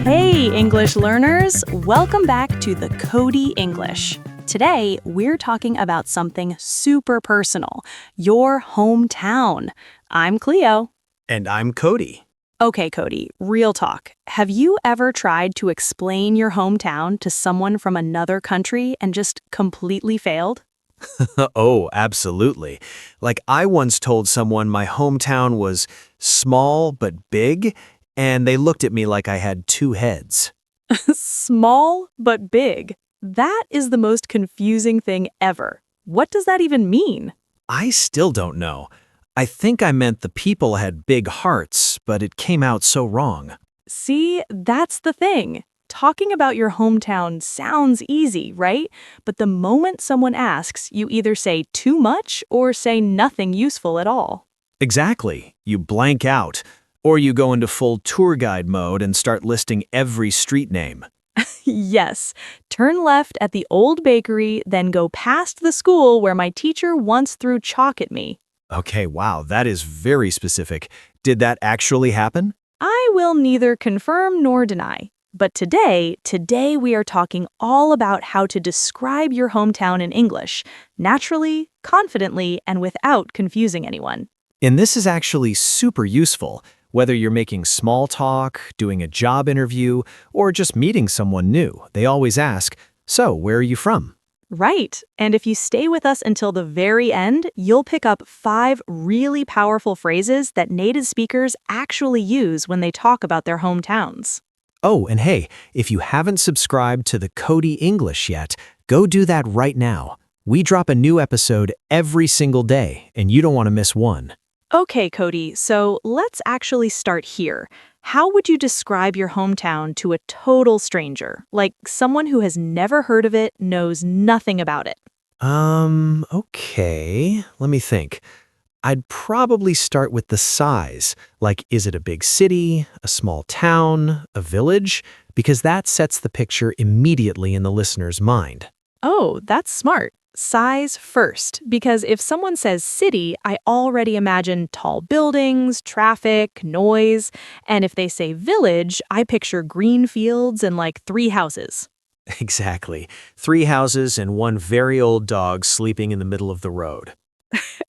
Hey, English learners! Welcome back to the Cody English. Today, we're talking about something super personal, your hometown. I'm Cleo. And I'm Cody. Okay, Cody, real talk. Have you ever tried to explain your hometown to someone from another country and just completely failed? Oh, absolutely. Like I once told someone my hometown was small but big, and they looked at me like I had two heads. Small but big. That is the most confusing thing ever. What does that even mean? I still don't know. I think I meant the people had big hearts, but it came out so wrong. See, that's the thing. Talking about your hometown sounds easy, right? But the moment someone asks, you either say too much or say nothing useful at all. Exactly. You blank out. Or you go into full tour guide mode and start listing every street name. Yes. Turn left at the old bakery, then go past the school where my teacher once threw chalk at me. Okay, wow, that is very specific. Did that actually happen? I will neither confirm nor deny. But today we are talking all about how to describe your hometown in English, naturally, confidently, and without confusing anyone. And this is actually super useful, whether you're making small talk, doing a job interview, or just meeting someone new. They always ask, "So, where are you from?" Right. And if you stay with us until the very end, you'll pick up 5 really powerful phrases that native speakers actually use when they talk about their hometowns. Oh, and hey, if you haven't subscribed to the Cody English yet, go do that right now. We drop a new episode every single day, and you don't want to miss one. Okay, Cody, so let's actually start here. How would you describe your hometown to a total stranger, like someone who has never heard of it, knows nothing about it? Okay, let me think. I'd probably start with the size. Like, is it a big city, a small town, a village? Because that sets the picture immediately in the listener's mind. Oh, that's smart. Size first, because if someone says city, I already imagine tall buildings, traffic, noise, and if they say village, I picture green fields and like 3 houses. Exactly. 3 houses and one very old dog sleeping in the middle of the road.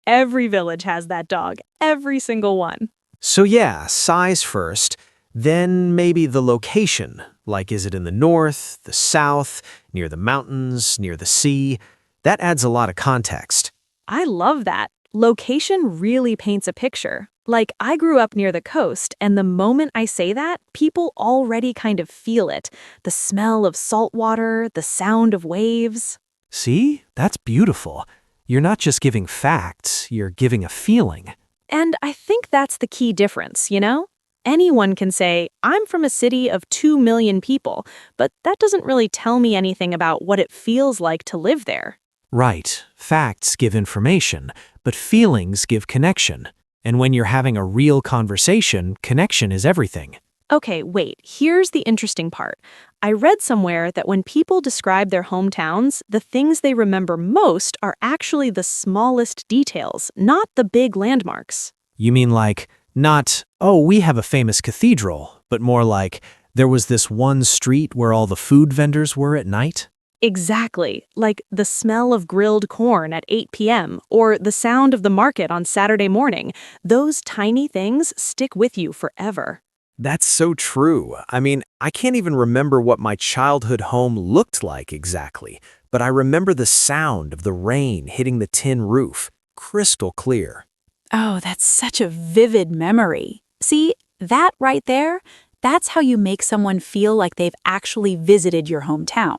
Every village has that dog, every single one. So yeah, size first, then maybe the location. Like, is it in the north, the south, near the mountains, near the sea? That adds a lot of context. I love that. Location really paints a picture. Like, I grew up near the coast, and the moment I say that, people already kind of feel it. The smell of salt water, the sound of waves. See? That's beautiful. You're not just giving facts, you're giving a feeling. And I think that's the key difference, you know? Anyone can say, I'm from a city of 2 million people, but that doesn't really tell me anything about what it feels like to live there. Right. Facts give information, but feelings give connection. And when you're having a real conversation, connection is everything. Okay, wait, here's the interesting part. I read somewhere that when people describe their hometowns, the things they remember most are actually the smallest details, not the big landmarks. You mean like, not, oh, we have a famous cathedral, but more like, there was this one street where all the food vendors were at night? Exactly, like the smell of grilled corn at 8 p.m. or the sound of the market on Saturday morning. Those tiny things stick with you forever. That's so true. I mean, I can't even remember what my childhood home looked like exactly, but I remember the sound of the rain hitting the tin roof, crystal clear. Oh, that's such a vivid memory. See, that right there, that's how you make someone feel like they've actually visited your hometown.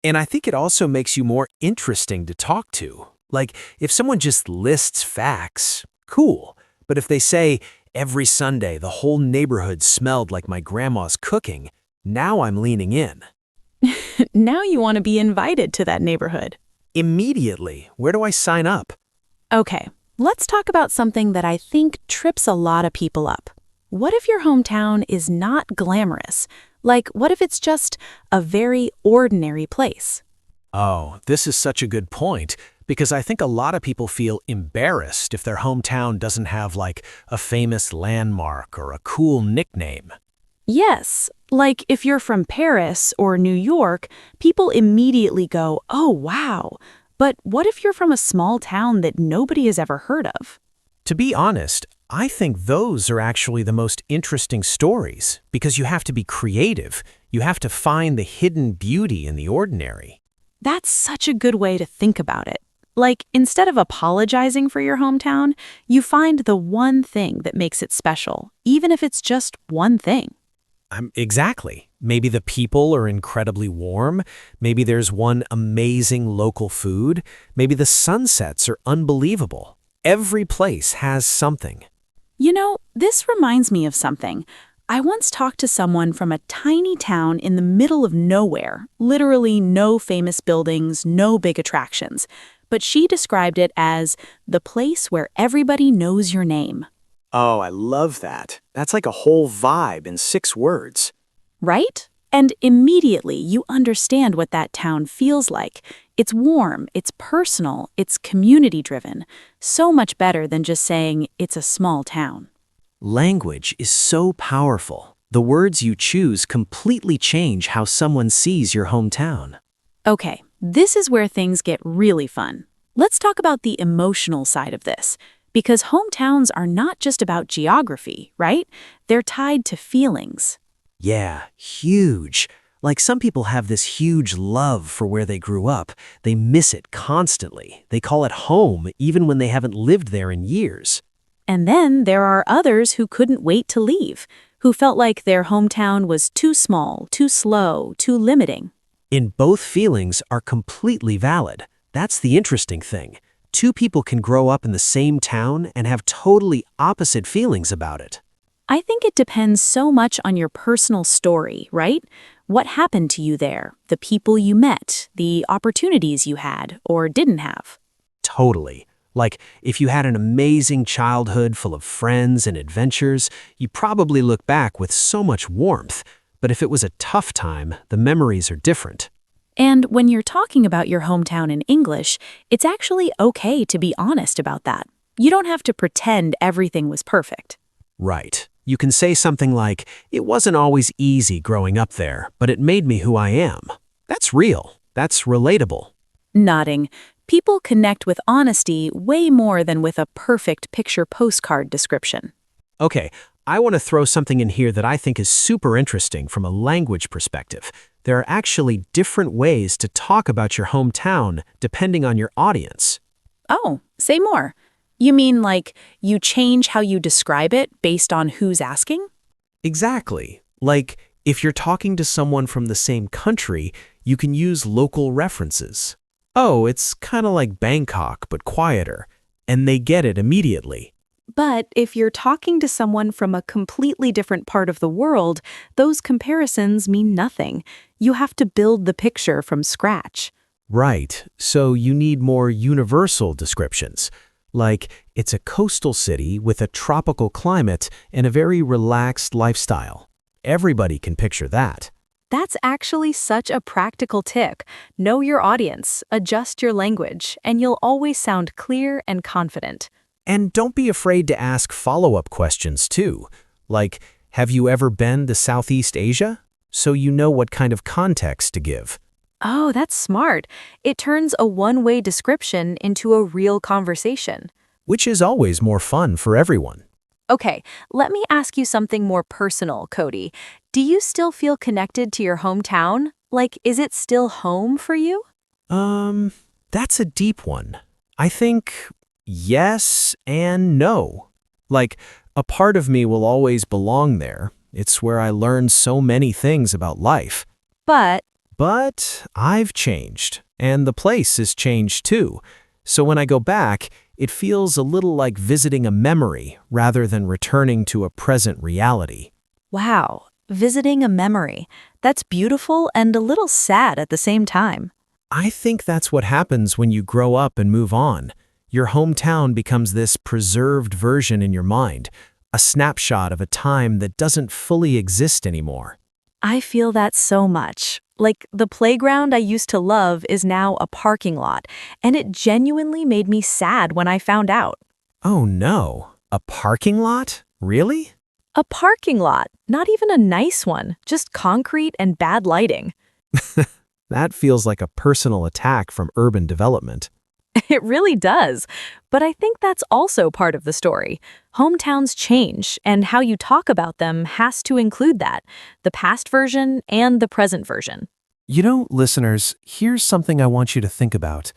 And I think it also makes you more interesting to talk to. Like, if someone just lists facts, cool. But if they say, every Sunday the whole neighborhood smelled like my grandma's cooking, now I'm leaning in. Now you want to be invited to that neighborhood. Immediately, where do I sign up? Okay, let's talk about something that I think trips a lot of people up. What if your hometown is not glamorous? Like, what if it's just a very ordinary place? Oh, this is such a good point, because I think a lot of people feel embarrassed if their hometown doesn't have like a famous landmark or a cool nickname. Yes, like if you're from Paris or New York, people immediately go, oh, wow. But what if you're from a small town that nobody has ever heard of? To be honest, I think those are actually the most interesting stories because you have to be creative. You have to find the hidden beauty in the ordinary. That's such a good way to think about it. Like, instead of apologizing for your hometown, you find the one thing that makes it special, even if it's just one thing. Exactly. Maybe the people are incredibly warm. Maybe there's one amazing local food. Maybe the sunsets are unbelievable. Every place has something. You know, this reminds me of something. I once talked to someone from a tiny town in the middle of nowhere, literally no famous buildings, no big attractions. But she described it as the place where everybody knows your name. Oh, I love that. That's like a whole vibe in 6 words. Right? And immediately you understand what that town feels like. It's warm, it's personal, it's community-driven. So much better than just saying it's a small town. Language is so powerful. The words you choose completely change how someone sees your hometown. Okay, this is where things get really fun. Let's talk about the emotional side of this. Because hometowns are not just about geography, right? They're tied to feelings. Yeah, huge. Like some people have this huge love for where they grew up. They miss it constantly. They call it home even when they haven't lived there in years. And then there are others who couldn't wait to leave, who felt like their hometown was too small, too slow, too limiting. In both feelings are completely valid. That's the interesting thing. Two people can grow up in the same town and have totally opposite feelings about it. I think it depends so much on your personal story, right? What happened to you there, the people you met, the opportunities you had or didn't have. Totally. Like, if you had an amazing childhood full of friends and adventures, you probably look back with so much warmth. But if it was a tough time, the memories are different. And when you're talking about your hometown in English, it's actually okay to be honest about that. You don't have to pretend everything was perfect. Right. You can say something like, it wasn't always easy growing up there, but it made me who I am. That's real. That's relatable. Nodding. People connect with honesty way more than with a perfect picture postcard description. Okay, I want to throw something in here that I think is super interesting from a language perspective. There are actually different ways to talk about your hometown depending on your audience. Oh, say more. You mean like you change how you describe it based on who's asking? Exactly. Like, if you're talking to someone from the same country, you can use local references. Oh, it's kind of like Bangkok, but quieter. And they get it immediately. But if you're talking to someone from a completely different part of the world, those comparisons mean nothing. You have to build the picture from scratch. Right, so you need more universal descriptions. Like, it's a coastal city with a tropical climate and a very relaxed lifestyle. Everybody can picture that. That's actually such a practical tip. Know your audience, adjust your language, and you'll always sound clear and confident. And don't be afraid to ask follow-up questions too. Like, have you ever been to Southeast Asia? So you know what kind of context to give. Oh, that's smart. It turns a one-way description into a real conversation. Which is always more fun for everyone. Okay, let me ask you something more personal, Cody. Do you still feel connected to your hometown? Like, is it still home for you? That's a deep one. I think yes and no. Like, a part of me will always belong there. It's where I learned so many things about life. But But I've changed, and the place has changed too. So when I go back, it feels a little like visiting a memory rather than returning to a present reality. wow, visiting a memory. That's beautiful and a little sad at the same time. I think that's what happens when you grow up and move on. Your hometown becomes this preserved version in your mind, a snapshot of a time that doesn't fully exist anymore. I feel that so much. Like, the playground I used to love is now a parking lot, and it genuinely made me sad when I found out. Oh no, a parking lot? Really? A parking lot, not even a nice one, just concrete and bad lighting. That feels like a personal attack from urban development. It really does. But I think that's also part of the story. Hometowns change, and how you talk about them has to include that, the past version and the present version. You know, listeners, here's something I want you to think about.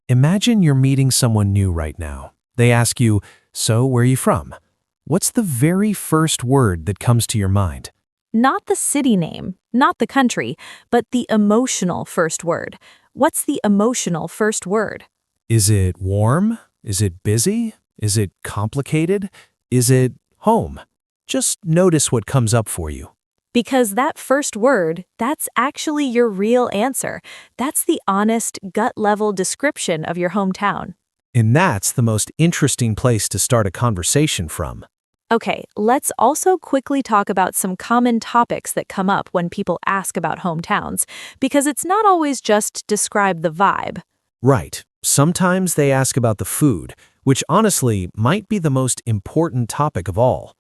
Imagine you're meeting someone new right now. They ask you, "So, where are you from?" What's the very first word that comes to your mind? Not the city name, not the country, but the emotional first word. What's the emotional first word? Is it warm? Is it busy? Is it complicated? Is it home? Just notice what comes up for you. Because that first word, that's actually your real answer. That's the honest, gut-level description of your hometown. And that's the most interesting place to start a conversation from. Okay, let's also quickly talk about some common topics that come up when people ask about hometowns, because it's not always just describe the vibe. Right. Sometimes they ask about the food, which honestly might be the most important topic of all.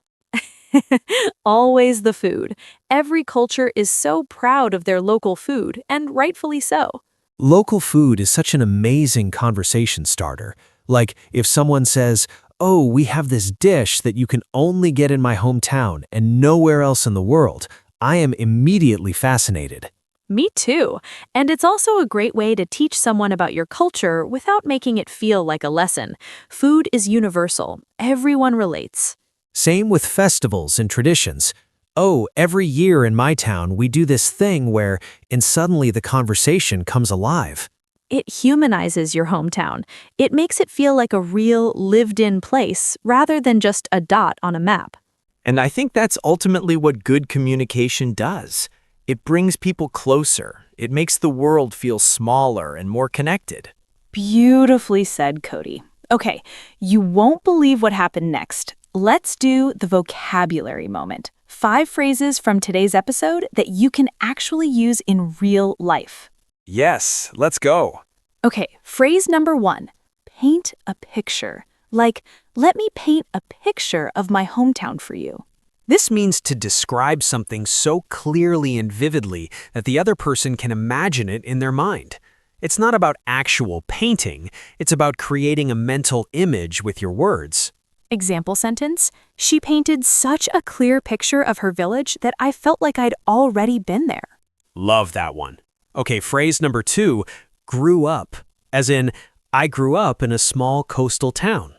Always the food. Every culture is so proud of their local food, and rightfully so. Local food is such an amazing conversation starter. Like if someone says, "Oh, we have this dish that you can only get in my hometown and nowhere else in the world," I am immediately fascinated. Me too. And it's also a great way to teach someone about your culture without making it feel like a lesson. Food is universal. Everyone relates. Same with festivals and traditions. "Oh, every year in my town we do this thing where," and suddenly the conversation comes alive. It humanizes your hometown. It makes it feel like a real, lived-in place rather than just a dot on a map. And I think that's ultimately what good communication does. It brings people closer. It makes the world feel smaller and more connected. Beautifully said, Cody. Okay, you won't believe what happened next. Let's do the vocabulary moment. 5 phrases from today's episode that you can actually use in real life. Yes, let's go. Okay, phrase number 1, paint a picture. Like, let me paint a picture of my hometown for you. This means to describe something so clearly and vividly that the other person can imagine it in their mind. It's not about actual painting, it's about creating a mental image with your words. Example sentence, she painted such a clear picture of her village that I felt like I'd already been there. Love that one. Okay, phrase number 2, grew up. As in, I grew up in a small coastal town.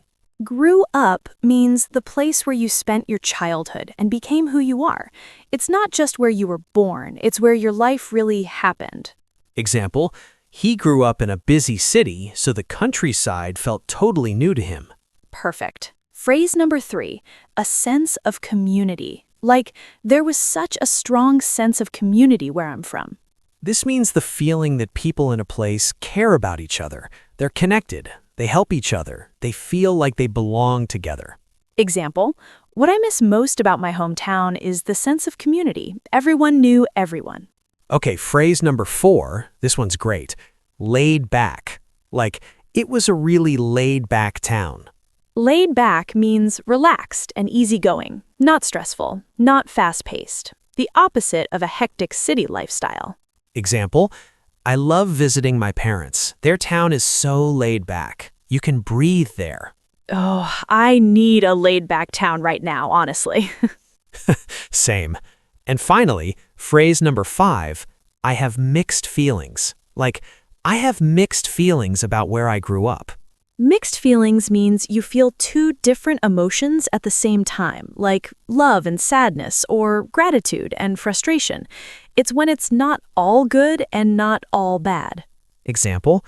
Grew up means the place where you spent your childhood and became who you are. It's not just where you were born, it's where your life really happened. Example, he grew up in a busy city, so the countryside felt totally new to him. Perfect. Phrase number 3, a sense of community. Like, there was such a strong sense of community where I'm from. This means the feeling that people in a place care about each other. They're connected. They help each other. They feel like they belong together. Example, what I miss most about my hometown is the sense of community. Everyone knew everyone. Okay, phrase number 4, this one's great. Laid back. Like, it was a really laid back town. Laid back means relaxed and easygoing, not stressful, not fast-paced. The opposite of a hectic city lifestyle. Example, I love visiting my parents. Their town is so laid back. You can breathe there. Oh, I need a laid-back town right now, honestly. Same. And finally, phrase number 5, I have mixed feelings. Like, I have mixed feelings about where I grew up. Mixed feelings means you feel 2 different emotions at the same time, like love and sadness or gratitude and frustration. It's when it's not all good and not all bad. Example,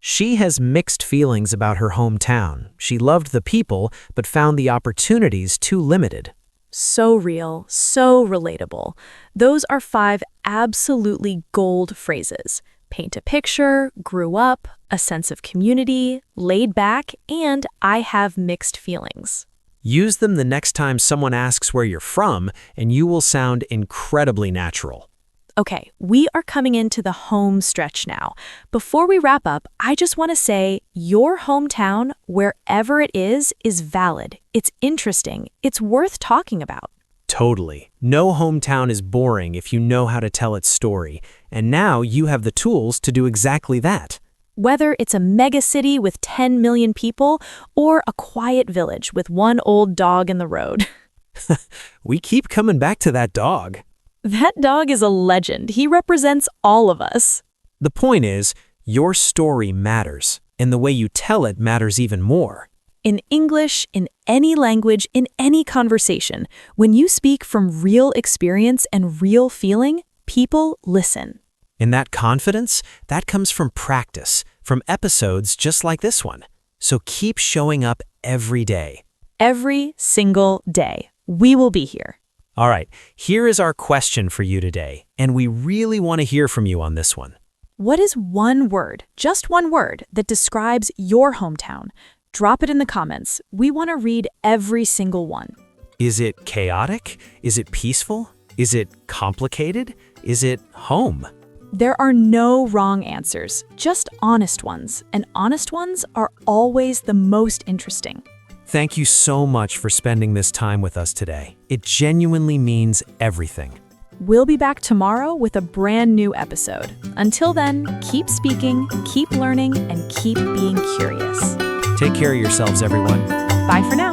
she has mixed feelings about her hometown. She loved the people, but found the opportunities too limited. So real, so relatable. Those are 5 absolutely gold phrases. Paint a picture, grew up, a sense of community, laid back, and I have mixed feelings. Use them the next time someone asks where you're from, and you will sound incredibly natural. Okay, we are coming into the home stretch now. Before we wrap up, I just want to say your hometown, wherever it is valid. It's interesting. It's worth talking about. Totally. No hometown is boring if you know how to tell its story, and now you have the tools to do exactly that. Whether it's a mega city with 10 million people or a quiet village with one old dog in the road. We keep coming back to that dog. That dog is a legend. He represents all of us. The point is, your story matters, and the way you tell it matters even more. In English, in any language, in any conversation, when you speak from real experience and real feeling, people listen. And that confidence, that comes from practice, from episodes just like this one. So keep showing up every day. Every single day. We will be here. All right, here is our question for you today, and we really want to hear from you on this one. What is one word, just one word, that describes your hometown? Drop it in the comments. We want to read every single one. Is it chaotic? Is it peaceful? Is it complicated? Is it home? There are no wrong answers, just honest ones, and honest ones are always the most interesting. Thank you so much for spending this time with us today. It genuinely means everything. We'll be back tomorrow with a brand new episode. Until then, keep speaking, keep learning, and keep being curious. Take care of yourselves, everyone. Bye for now.